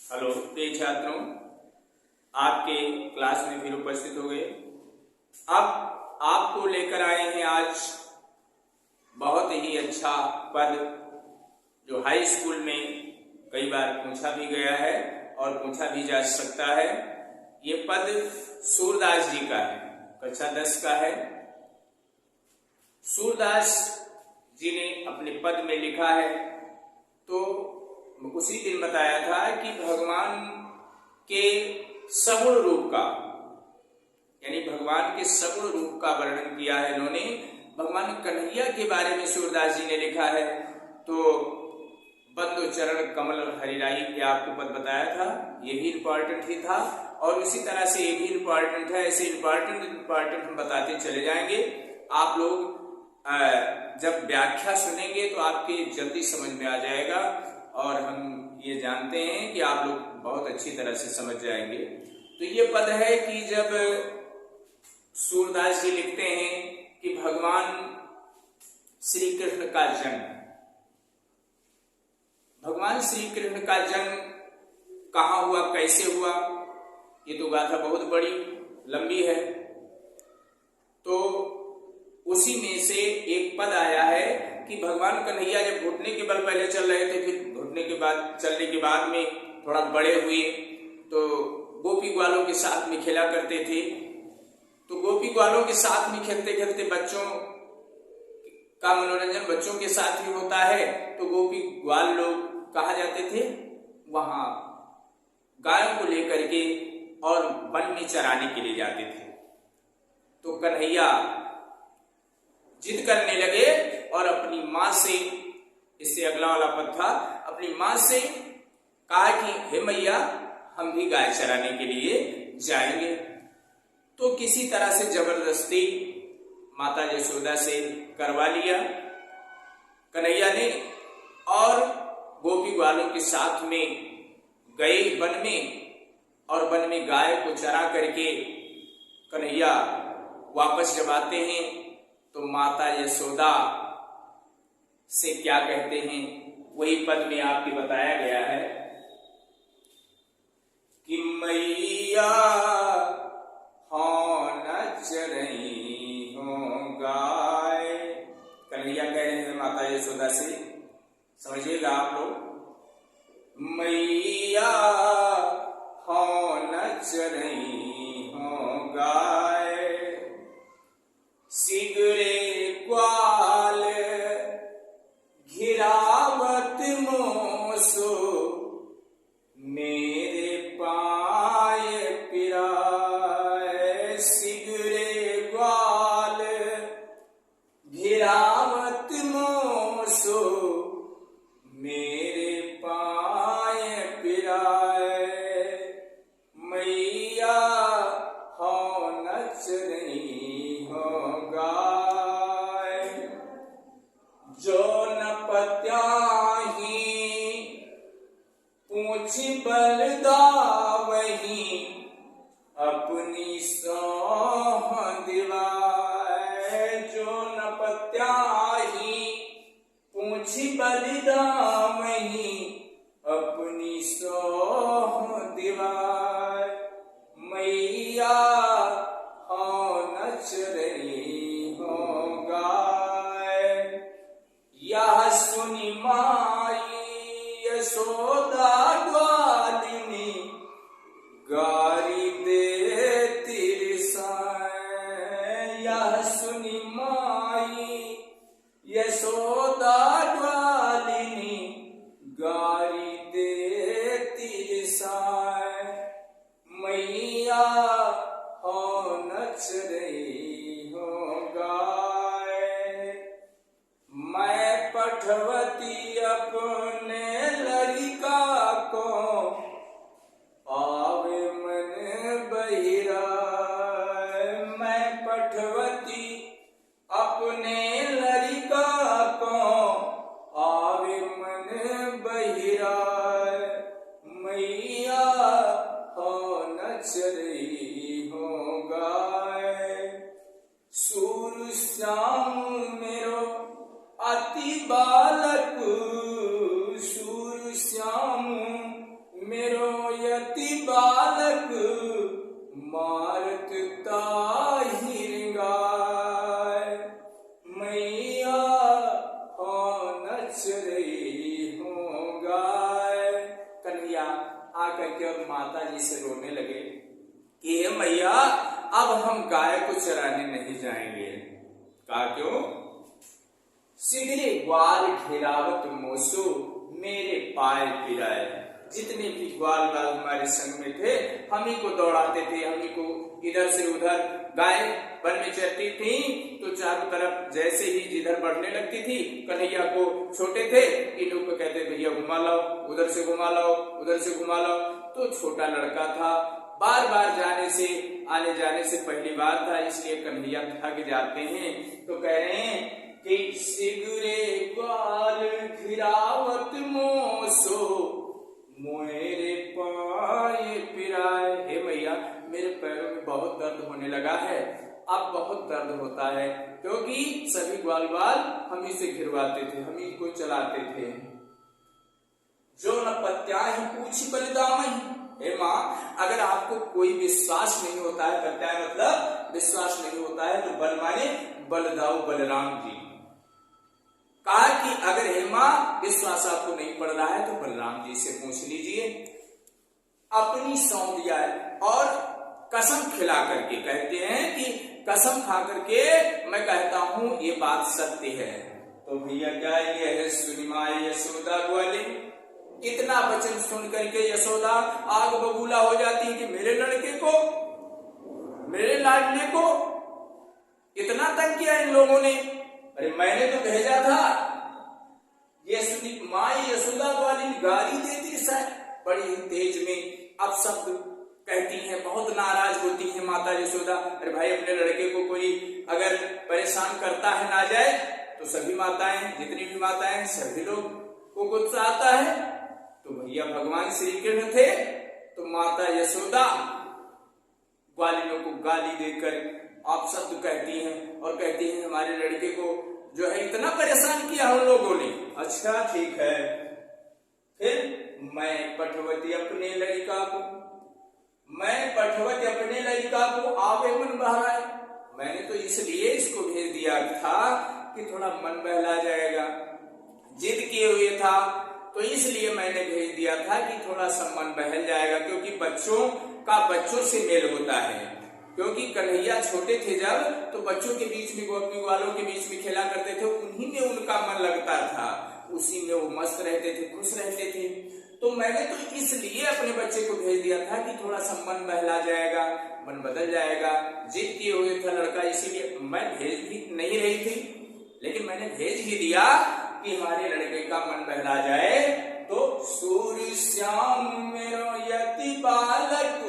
Hello प्रिय छात्रों, आपके क्लास में फिर उपस्थित हो गए। अब आपको लेकर आए हैं आज बहुत ही अच्छा पद जो हाई स्कूल में कई बार पूछा भी गया है और पूछा भी जा सकता है। ये पद सूरदास जी का है, कक्षा 10 का है। सूरदास जी ने अपने पद में लिखा है, तो उसी दिन बताया था कि भगवान के सगुण रूप का, यानी भगवान के सगुण रूप का वर्णन किया है इन्होंने। भगवान कन्हैया के बारे में सूरदास जी ने लिखा है। तो बंदो चरण कमल हरिराई, ये आपको पद बताया था, ये भी इम्पोर्टेंट ही था। और इसी तरह से ये भी इम्पोर्टेंट है। ऐसे इम्पोर्टेंट हम बताते चले जाएंगे। आप लोग जब व्याख्या सुनेंगे तो आपके जल्दी समझ में आ जाएगा, और हम ये जानते हैं कि आप लोग बहुत अच्छी तरह से समझ जाएंगे। तो ये पद है कि जब सूरदास जी लिखते हैं कि भगवान श्री कृष्ण का जन्म, भगवान श्री कृष्ण का जन्म कहाँ हुआ, कैसे हुआ, ये तो गाथा बहुत बड़ी लंबी है। तो उसी में से एक पद आया है कि भगवान कन्हैया जब घुटने के बल पहले चल रहे थे, फिर घुटने के बाद चलने के बाद में थोड़ा बड़े हुए तो गोपी ग्वालों के साथ में खेला करते थे। तो गोपी ग्वालों के साथ में खेलते खेलते बच्चों का मनोरंजन बच्चों के साथ ही होता है। तो गोपी ग्वाल लोग कहाँ जाते थे, वहां गायों को लेकर के और वन में चराने के लिए जाते थे। तो कन्हैया जिद करने लगे और अपनी माँ से, इससे अगला वाला पद था, अपनी माँ से कहा कि हे मैया, हम भी गाय चराने के लिए जाएंगे। तो किसी तरह से जबरदस्ती माता यशोदा से करवा लिया कन्हैया ने, और गोपी ग्वालों के साथ में गए वन में, और वन में गाय को चरा करके कन्हैया वापस जब आते हैं तो माता यशोदा से क्या कहते हैं, वही पद में आपके बताया गया है कि मैया हो न चरई हो गाय। कन्हैया कह रहे हैं माता यशोदा से, समझिएगा आप लोग, मैया हो न चरई हो गाय, सिगरे ग्वाल घिरावत मोसो, मेरे पाए पिराए, सिगरे ग्वाल घिरावत मोसो, मेरे पाए पिराए, मैया हो न चरई हो गाय, जो न पत्याही पूछ बलदावही, अपनी सोह दिवाए, जो न पत्याही पूछ बलदावही, अपनी सोह दिवाए, मैया हो न चरई हो गाय। यह सुनी माई यशोदा ग्वालिनी, गारी दे तिरसाए, यह सुनी माई यशोदा ग्वालिनी, गारी दे तिरसाए, मैया हो न चरई हो गाय। मैं पठवती अपने लड़का को, आवे मन बहिरा, मैं पठवती अपने लड़का को, आवे मन बहिरा, मैया हो न चरई हो गाय, सूर श्याम मेरो अति बालक, सूर श्याम मेरो चरई हो गाय। कन्हैया आकर के और माता जी से रोने लगे कि हे मैया, अब हम गाय को चराने नहीं जाएंगे। कहा क्यों? सिगरे ग्वाल घिरावत मोसो मेरे पाए पिराए। जितने भी ग्वाल बाल हमारे संग में थे, हम ही को दौड़ाते थे, हम ही को इधर से उधर। गाय वन में चरती थी तो चारों तरफ जैसे ही जिधर बढ़ने लगती थी, कन्हैया को छोटे थे इन लोग को कहते भैया घुमा लाओ, उधर से घुमा लाओ, उधर से घुमा लाओ। तो छोटा लड़का था, बार बार जाने से आने जाने से पहली बार था, इसलिए कन्हैया थक जाते हैं। तो कह रहे हैं कि सिगरे ग्वाल घिरावत मोसो मोरे पाए पिराए। हे मैया, मेरे पैरों में बहुत दर्द होने लगा है, अब बहुत दर्द होता है, क्योंकि सभी ग्वाल बाल हम ही से घिरवाते थे, हम ही को चलाते थे। जो न पत्याही पूछी बलिदामही। हे माँ, अगर आपको कोई विश्वास नहीं होता है, प्रत्याय मतलब विश्वास नहीं होता है, तो बल माने बलदाऊ बलराम जी। कहा कि अगर हे माँ विश्वास आपको नहीं पड़ रहा है तो बलराम जी से पूछ लीजिए। अपनी सौंप दिया है और कसम खिला करके कहते हैं कि कसम खा करके मैं कहता हूं ये बात सत्य है। तो भैया क्या ये है? सुनी माई यशोदा ग्वालिन। इतना वचन सुन करके यशोदा आग बबूला हो जाती है कि मेरे लड़के को, मेरे लाडले को इतना तंग किया इन लोगों ने। अरे मैंने तो भेजा था। ये सुनी माई यशोदा ग्वालिन गाली देती शायद बड़ी तेज में अब शब्द कहती हैं, बहुत नाराज होती हैं माता यशोदा। अरे भाई, अपने लड़के को कोई अगर परेशान करता है ना जाए तो सभी माताएं, जितनी भी माताएं, सभी लोग को गुस्सा आता है। तो भैया भगवान श्री कृष्ण थे तो माता यशोदा ग्वालिनों को गाली देकर आप शब्द कहती हैं और कहती हैं हमारे लड़के को जो है इतना परेशान किया हम लोगों ने। अच्छा ठीक है, फिर मैं पठवती अपने लड़का को, मैं पठवती अपने लड़का को आवे मन बहराए। मैंने तो इसलिए इसको भेज दिया था कि थोड़ा मन बहला जाएगा, जिद किए हुए था तो इसलिए मैंने भेज दिया था कि थोड़ा सा मन बहल जाएगा, क्योंकि बच्चों का बच्चों से मेल होता है। क्योंकि कन्हैया छोटे थे जब, तो बच्चों के बीच में, गोपी वालों के बीच में खेला करते थे, उन्हीं में उनका मन लगता था, उसी में वो मस्त रहते थे, खुश रहते थे। तो मैंने तो इसलिए अपने बच्चे को भेज दिया था कि थोड़ा सा मन बहला जाएगा, मन बदल जाएगा। जिद किए हुए था लड़का, इसीलिए मैं भेज भी नहीं रही थी, लेकिन मैंने भेज ही दिया कि हमारे लड़के का मन बहला जाए। तो सूर्य श्याम मेरो यति बालक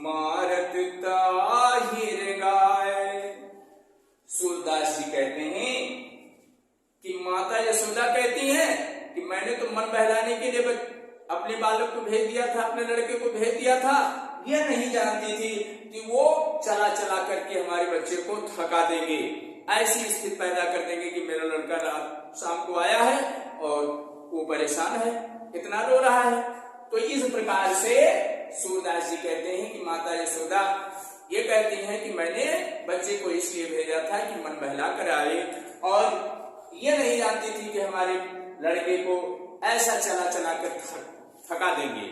मारत ताहिर गाय। सूरदास जी कहते हैं कि माता यशोदा कहती हैं कि मैंने तो मन बहलाने के लिए अपने बालक को भेज दिया था, अपने लड़के को भेज दिया था। यह नहीं जानती थी कि वो चला चला करके हमारे बच्चे को थका देंगे, ऐसी स्थिति पैदा कर देंगे कि मेरा लड़का रात शाम को आया है और वो परेशान है, इतना रो रहा है। तो इस प्रकार से सूरदास जी कहते हैं कि माता यशोदा ये कहती हैं कि मैंने बच्चे को इसलिए भेजा था कि मन बहला कर आए, और ये नहीं जानती थी कि हमारे लड़के को ऐसा चला चला कर थका देंगे।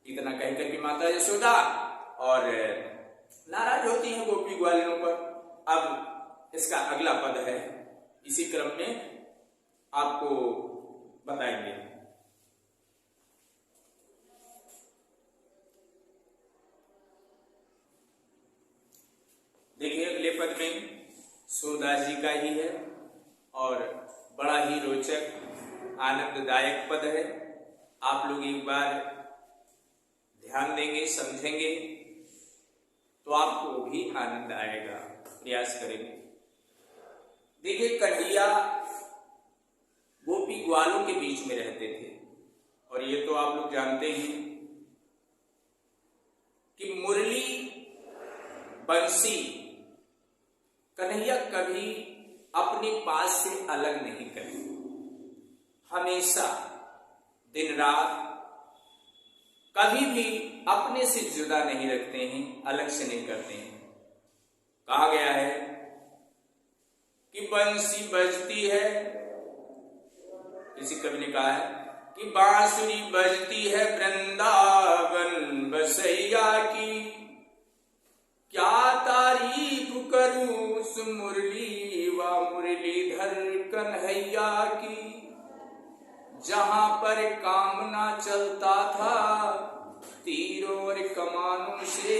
इतना कहकर के माता यशोदा और नाराज होती हैं गोपी ग्वालिनों पर। अब इसका अगला पद है, इसी क्रम में आपको बताएंगे। देखिए अगले पद में सूरदास जी का ही है और बड़ा ही रोचक आनंददायक पद है। आप लोग एक बार ध्यान देंगे, समझेंगे तो आपको भी आनंद आएगा, प्रयास करेंगे। देखिए कन्हैया गोपी ग्वालों के बीच में रहते थे, और ये तो आप लोग जानते हैं कि मुरली बंसी कन्हैया कभी अपने पास से अलग नहीं करे, हमेशा दिन रात कभी भी अपने से जुदा नहीं रखते हैं, अलग से नहीं करते हैं। कहा गया है कि बंसी बजती है किसी कवि ने कहा है कि बांसुरी बजती है वृंदावन बसैया की, क्या तारीफ करूं उस मुरली व मुरलीधर कन्हैया की। जहां पर काम ना चलता था तीरों और कमानों से,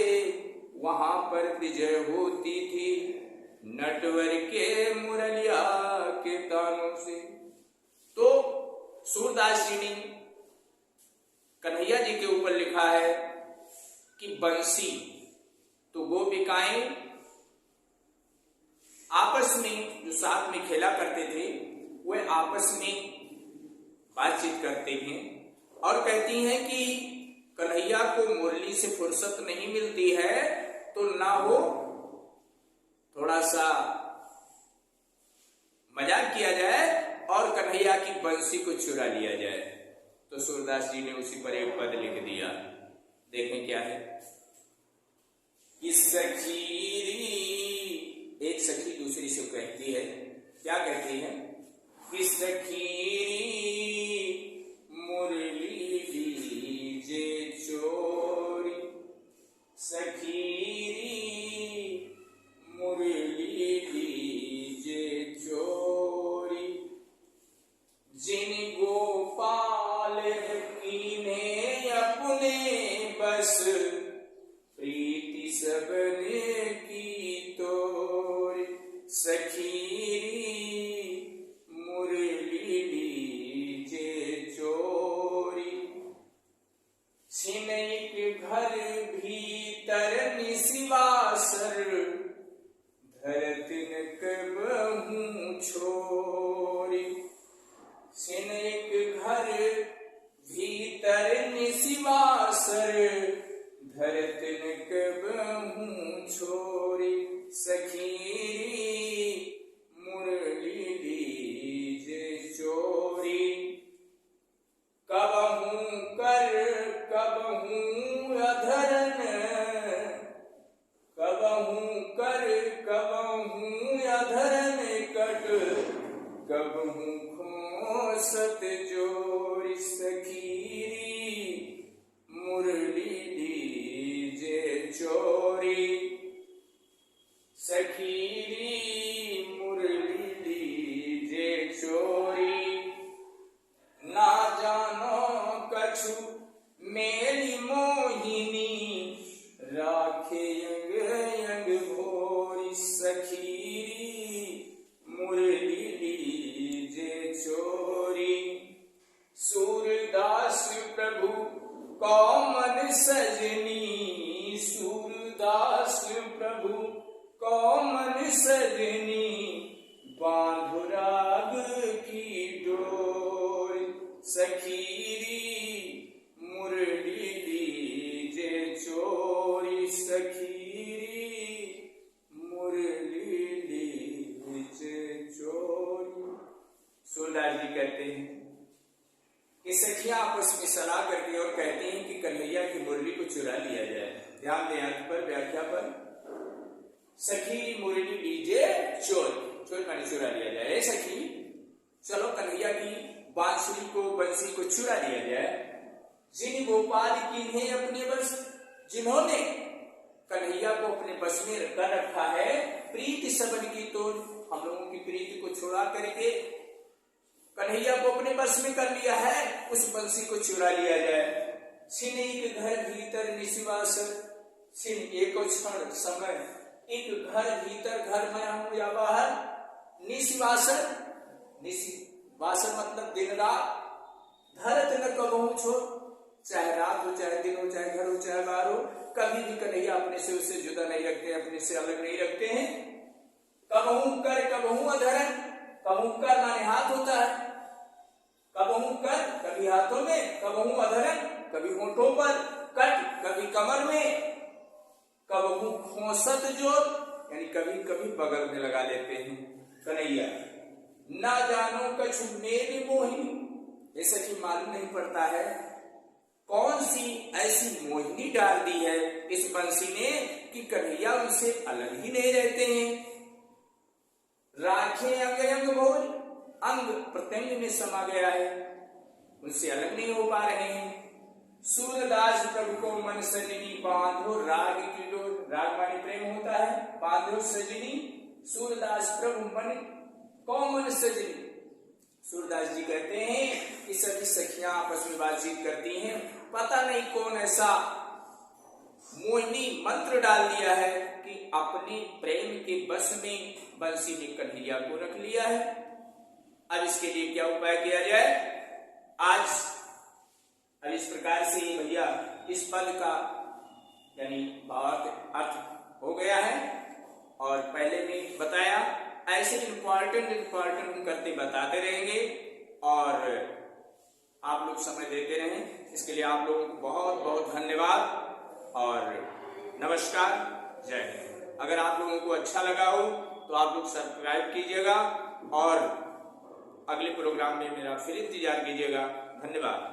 वहां पर विजय होती थी नटवर के मुरलिया के तानों से। तो सूरदास जी ने कन्हैया जी के ऊपर लिखा है कि बंसी, तो गोपिकाएं आपस में जो साथ में खेला करते थे वे आपस में बातचीत करते हैं और कहती हैं कि कन्हैया को मुरली से फुर्सत नहीं मिलती है, तो ना वो थोड़ा सा मजाक किया जाए और कन्हैया की बंसी को चुरा लिया जाए। तो सूरदास जी ने उसी पर एक पद लिख दिया, देखें क्या है। इस सखीरी, एक सखी दूसरी से कहती है, क्या कहती है कि सखीरी मुरली लीजे चोरी, सखीरी मुरली लीजे चोरी, जिन गोपाल कीने अपने बस, प्रीति सबने की तोरी, सखीरी मुरली लीजे चोरी। छिनैक घर भीतर निसिवासर, धरतिन कबहूं छोरी, छिनैक घर भीतर निसिवासर, धरतिन कबहूं छोरी, सखीरी मुरली लीजे चोरी। कबहूं कर कबहूं अधरन, कबहूं कर कबहूं अधरन कट, कबहूं खोसत जोरी, सखीरी मुरली लीजे चोरी, सखीरी मुरली लीजे चोरी। ना जानो कछु मेरी मोहिनी, राखे यंग यंग भोरी, सखीरी मुरली लीजे चोरी। सूरदास प्रभु कौमन सजनी, सूरदास प्रभु कौमन सजनी, बांधु राग की डोर, सखीरी मुरली लीजे चोरी, सखीरी मुरली लीजे चोरी। सूरदास जी कहते हैं कि सखियां आपस में सलाह करती और कहती हैं कि कन्हैया की मुरली को चुरा लिया जाए। ध्यान दें अर्थ पर, व्याख्या पर। सखी मुरली लीजे चोरी, चोरी माने चुरा लिया जाए। सखी चलो कन्हैया की बांसुरी को, बंसी को चुरा लिया जाए। जिन गोपाल कीन्हे अपने बस, जिन्होंने कन्हैया को अपने बस में कर रखा है, प्रीति सबन की तोड़, हम लोगों की प्रीति को छुड़ा करके कन्हैया को अपने बस में कर लिया है, उस बंसी को चुरा लिया जाए। छिन घर भीतर निसिवासर, छिन एक क्षण समय, एक घर भीतर, घर में हूं या बाहर, निसिवासर, निसिवासर मतलब दिन रात, धरत न कबहूं छोड़, चाहे रात हो चाहे दिन हो, चाहे घर हो चाहे बाहर हो, कभी भी कन्हैया अपने से उससे जुदा नहीं रखते, अपने से अलग नहीं रखते हैं। कबहूं कर कबहूं अधरन, कबहूं कर माने हाथ होता है, कबहूं कर कभी हाथों में, कबहूं अधरन कभी होठों पर, कट कभी कमर में, कबहूं खोसत जोर यानी कभी कभी बगल में लगा लेते हैं कन्हैया। ना जानो कछु मेरी मोहिनी, जैसा कि मालूम नहीं पड़ता है कौन सी ऐसी मोहिनी डाल दी है इस बंसी ने कि कन्हैया उनसे अलग ही नहीं रहते हैं। राखे अंग अंग भोज, अंग प्रत्यंग में समा गया है, उनसे अलग नहीं हो पा रहे हैं। सूरदास प्रभु को मन सजनी बांधो राग की डोर, राग माने प्रेम होता है, बांधो सजनी सूरदास प्रभु मन को मन सजनी। सूरदास जी कहते हैं कि सभी सखियां आपस में बातचीत करती हैं, पता नहीं कौन ऐसा मोहिनी मंत्र डाल दिया है कि अपने प्रेम के बस में बंसी ने कन्हैया को रख लिया है। अब इसके लिए क्या उपाय किया जाए? आज अब इस प्रकार से भैया इस पद का यानी भावार्थ अर्थ हो गया है, और पहले भी बताया ऐसे इंपॉर्टेंट हम करते बताते रहेंगे और आप लोग समय देते रहें। इसके लिए आप लोगों को बहुत बहुत धन्यवाद और नमस्कार, जय हिंद। अगर आप लोगों को अच्छा लगा हो तो आप लोग सब्सक्राइब कीजिएगा और अगले प्रोग्राम में मेरा फिर इंतजार कीजिएगा। धन्यवाद।